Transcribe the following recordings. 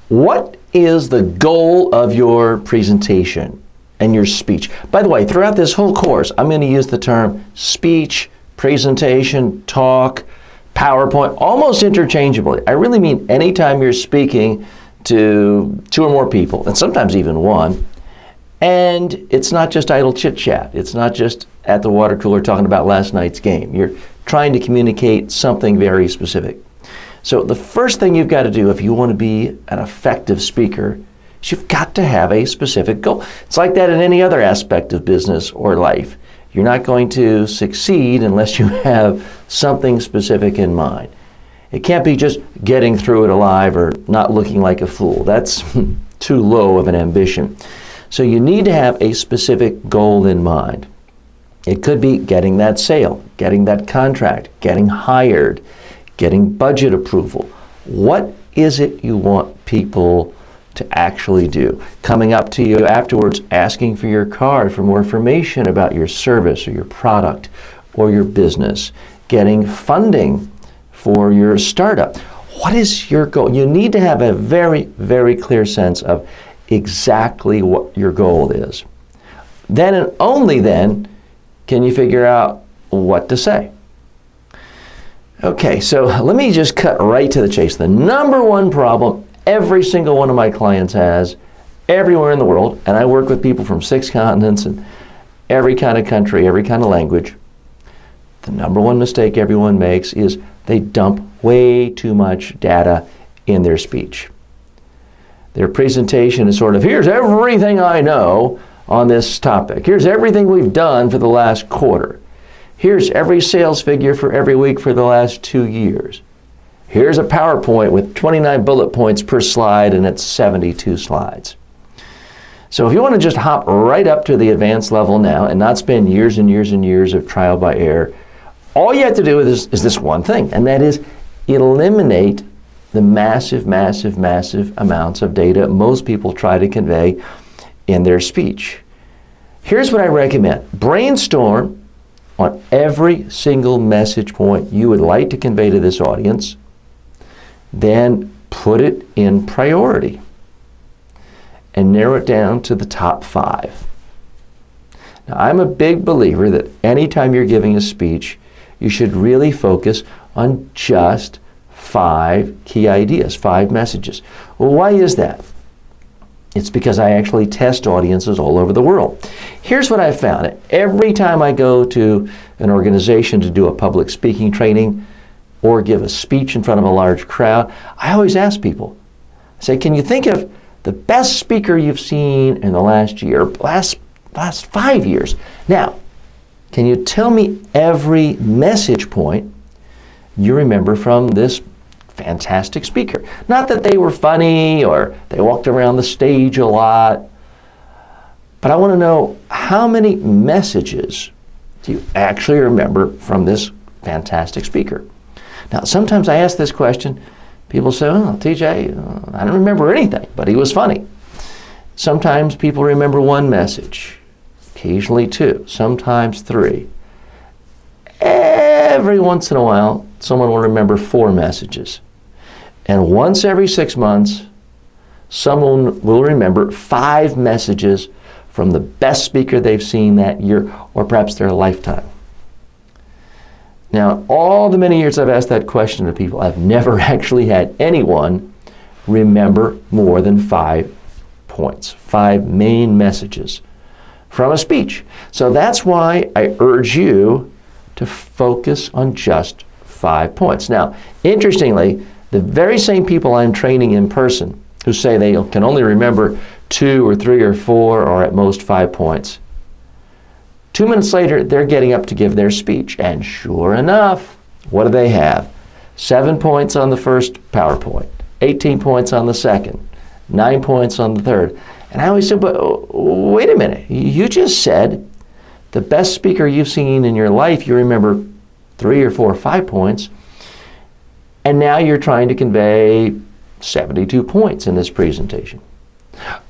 What is the goal of your presentation and your speech? By the way, throughout this whole course, I'm going to use the term speech, presentation, talk, PowerPoint, almost interchangeably. I really mean anytime you're speaking to two or more people, and sometimes even one, and it's not just idle chit-chat. It's not just at the water cooler talking about last night's game. You're trying to communicate something very specific. So the first thing you've got to do if you want to be an effective speaker is you've got to have a specific goal. It's like that in any other aspect of business or life. You're not going to succeed unless you have something specific in mind. It can't be just getting through it alive or not looking like a fool. That's too low of an ambition. So you need to have a specific goal in mind. It could be getting that sale, getting that contract, getting hired, getting budget approval. What is it you want people to actually do? Coming up to you afterwards, asking for your card for more information about your service or your product or your business. Getting funding for your startup. What is your goal? You need to have a very, very clear sense of exactly what your goal is. Then and only then can you figure out what to say. Okay, so let me just cut right to the chase. The number one problem every single one of my clients has everywhere in the world, and I work with people from 6 continents and every kind of country, every kind of language. The number one mistake everyone makes is they dump way too much data in their speech. Their presentation is sort of, here's everything I know on this topic. Here's everything we've done for the last quarter. Here's every sales figure for every week for the last 2 years. Here's a PowerPoint with 29 bullet points per slide, and it's 72 slides. So if you want to just hop right up to the advanced level now and not spend years and years and years of trial by error, all you have to do is this one thing, and that is eliminate the massive, massive, massive amounts of data most people try to convey in their speech. Here's what I recommend. Brainstorm on every single message point you would like to convey to this audience, then put it in priority and narrow it down to the top 5. Now, I'm a big believer that anytime you're giving a speech, you should really focus on just 5 key ideas, 5 messages. Well, why is that? It's because I actually test audiences all over the world. Here's what I've found. Every time I go to an organization to do a public speaking training or give a speech in front of a large crowd, I always ask people, I say, can you think of the best speaker you've seen in the last year, last 5 years? Now, can you tell me every message point you remember from this fantastic speaker? Not that they were funny or they walked around the stage a lot, but I want to know how many messages do you actually remember from this fantastic speaker? Now, sometimes I ask this question, people say, oh, TJ, I don't remember anything, but he was funny. Sometimes people remember 1 message, occasionally 2, sometimes 3. Every once in a while, someone will remember 4 messages. And once every 6 months, someone will remember 5 messages from the best speaker they've seen that year, or perhaps their lifetime. Now, all the many years I've asked that question to people, I've never actually had anyone remember more than 5 points, 5 main messages from a speech. So that's why I urge you to focus on just 5 points. Now, interestingly, the very same people I'm training in person who say they can only remember 2 or 3 or 4 or at most 5 points, 2 minutes later, they're getting up to give their speech. And sure enough, what do they have? 7 points on the first PowerPoint, 18 points on the second, 9 points on the third. And I always said, but wait a minute, you just said the best speaker you've seen in your life, you remember 3 or 4 or 5 points, and now you're trying to convey 72 points in this presentation.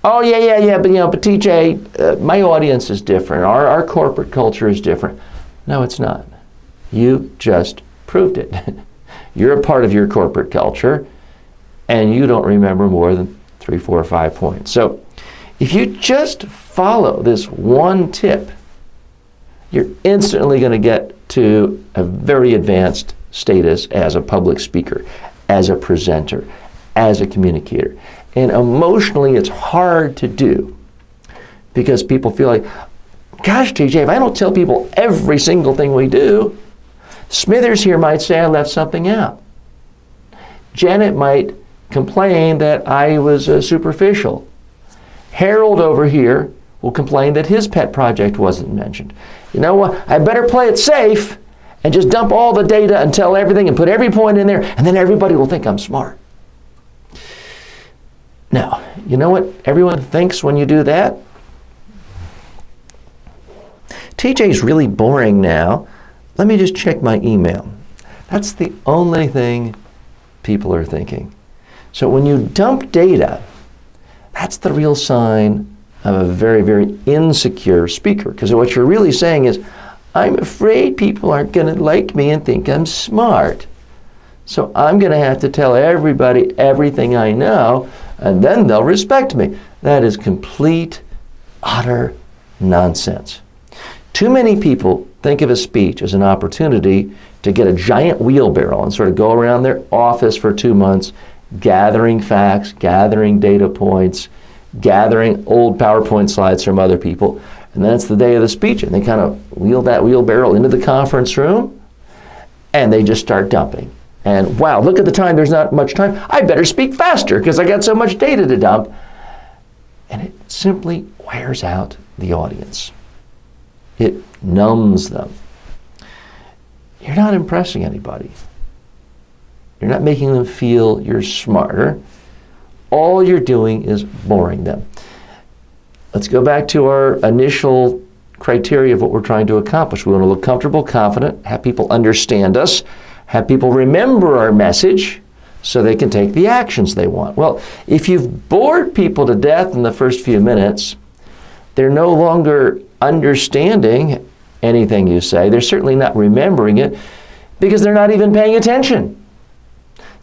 Oh, yeah, but TJ, my audience is different. Our corporate culture is different. No, it's not. You just proved it. You're a part of your corporate culture, and you don't remember more than 3, 4, or 5 points. So if you just follow this one tip, you're instantly going to get to a very advanced status as a public speaker, as a presenter, as a communicator. And emotionally, it's hard to do because people feel like, gosh, TJ, if I don't tell people every single thing we do, Smithers here might say I left something out. Janet might complain that I was superficial. Harold over here will complain that his pet project wasn't mentioned. You know what? I better play it safe and just dump all the data and tell everything and put every point in there, and then everybody will think I'm smart. Now, you know what everyone thinks when you do that? TJ's really boring now. Let me just check my email. That's the only thing people are thinking. So when you dump data, that's the real sign of a very, very insecure speaker. Because what you're really saying is, I'm afraid people aren't going to like me and think I'm smart. So I'm going to have to tell everybody everything I know, and then they'll respect me. That is complete, utter nonsense. Too many people think of a speech as an opportunity to get a giant wheelbarrow and sort of go around their office for 2 months, gathering facts, gathering data points, gathering old PowerPoint slides from other people, and then it's the day of the speech, and they kind of wheel that wheelbarrow into the conference room, and they just start dumping. And wow, look at the time, there's not much time. I better speak faster because I got so much data to dump. And it simply wears out the audience. It numbs them. You're not impressing anybody. You're not making them feel you're smarter. All you're doing is boring them. Let's go back to our initial criteria of what we're trying to accomplish. We want to look comfortable, confident, have people understand us, have people remember our message so they can take the actions they want. Well, if you've bored people to death in the first few minutes, they're no longer understanding anything you say. They're certainly not remembering it because they're not even paying attention.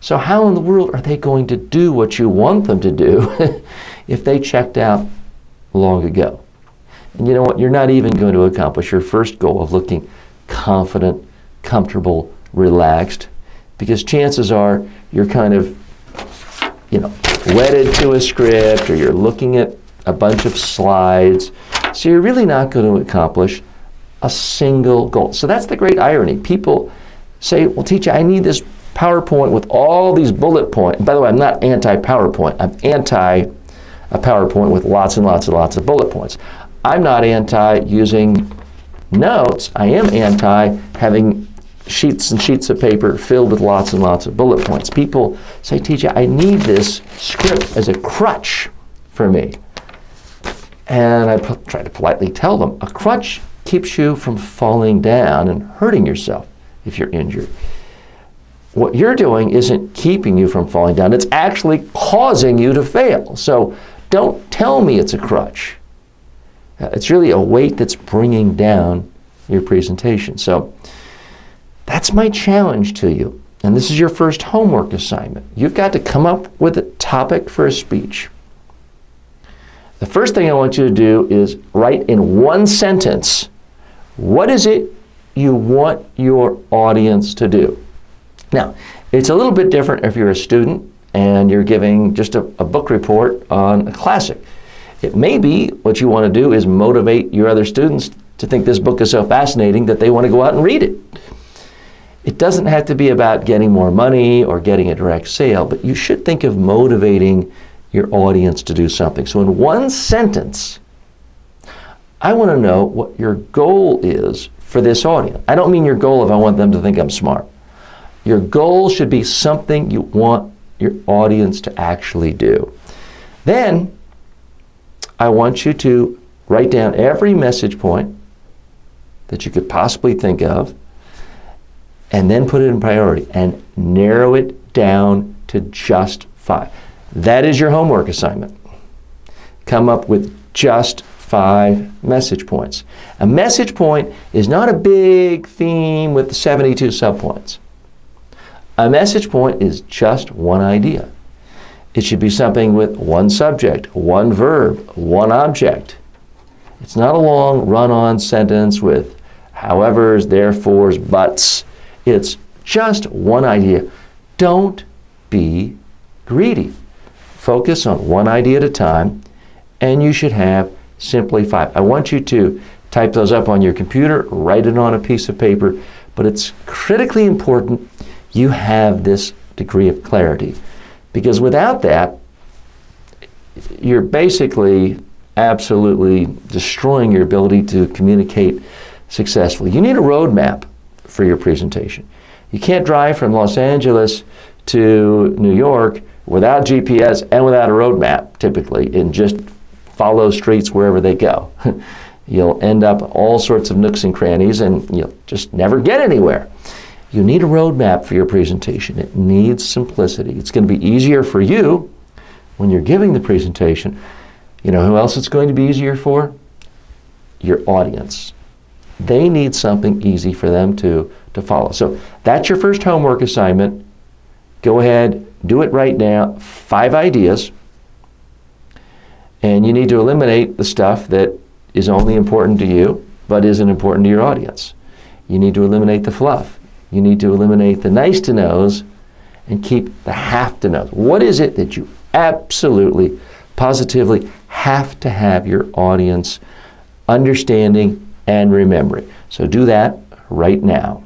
So how in the world are they going to do what you want them to do if they checked out long ago? And you know what? You're not even going to accomplish your first goal of looking confident, comfortable, relaxed, because chances are you're kind of, wedded to a script, or you're looking at a bunch of slides. So you're really not going to accomplish a single goal. So that's the great irony. People say, well, teacher, I need this PowerPoint with all these bullet points. By the way, I'm not anti-PowerPoint. I'm anti a PowerPoint with lots and lots and lots of bullet points. I'm not anti using notes. I am anti having sheets and sheets of paper filled with lots and lots of bullet points. People say, teacher, I need this script as a crutch for me. And I try to politely tell them, a crutch keeps you from falling down and hurting yourself if you're injured. What you're doing isn't keeping you from falling down. It's actually causing you to fail. So don't tell me it's a crutch. It's really a weight that's bringing down your presentation. So that's my challenge to you. And this is your first homework assignment. You've got to come up with a topic for a speech. The first thing I want you to do is write in one sentence, what is it you want your audience to do? Now, it's a little bit different if you're a student and you're giving just a book report on a classic. It may be what you want to do is motivate your other students to think this book is so fascinating that they want to go out and read it. It doesn't have to be about getting more money or getting a direct sale, but you should think of motivating your audience to do something. So in one sentence, I want to know what your goal is for this audience. I don't mean your goal if I want them to think I'm smart. Your goal should be something you want your audience to actually do. Then, I want you to write down every message point that you could possibly think of, and then put it in priority and narrow it down to just 5. That is your homework assignment. Come up with just 5 message points. A message point is not a big theme with 72 subpoints. A message point is just one idea. It should be something with one subject, one verb, one object. It's not a long run-on sentence with howevers, therefores, buts. It's just one idea. Don't be greedy. Focus on one idea at a time, and you should have simply 5. I want you to type those up on your computer, write it on a piece of paper, but it's critically important you have this degree of clarity, because without that, you're basically absolutely destroying your ability to communicate successfully. You need a roadmap for your presentation. You can't drive from Los Angeles to New York without GPS and without a roadmap, typically, and just follow streets wherever they go. You'll end up all sorts of nooks and crannies, and you'll just never get anywhere. You need a roadmap for your presentation. It needs simplicity. It's going to be easier for you when you're giving the presentation. You know who else it's going to be easier for? Your audience. They need something easy for them to follow. So that's your first homework assignment. Go ahead, do it right now. 5 ideas. And you need to eliminate the stuff that is only important to you, but isn't important to your audience. You need to eliminate the fluff. You need to eliminate the nice to knows and keep the have to knows. What is it that you absolutely, positively have to have your audience understanding and remembering? So do that right now.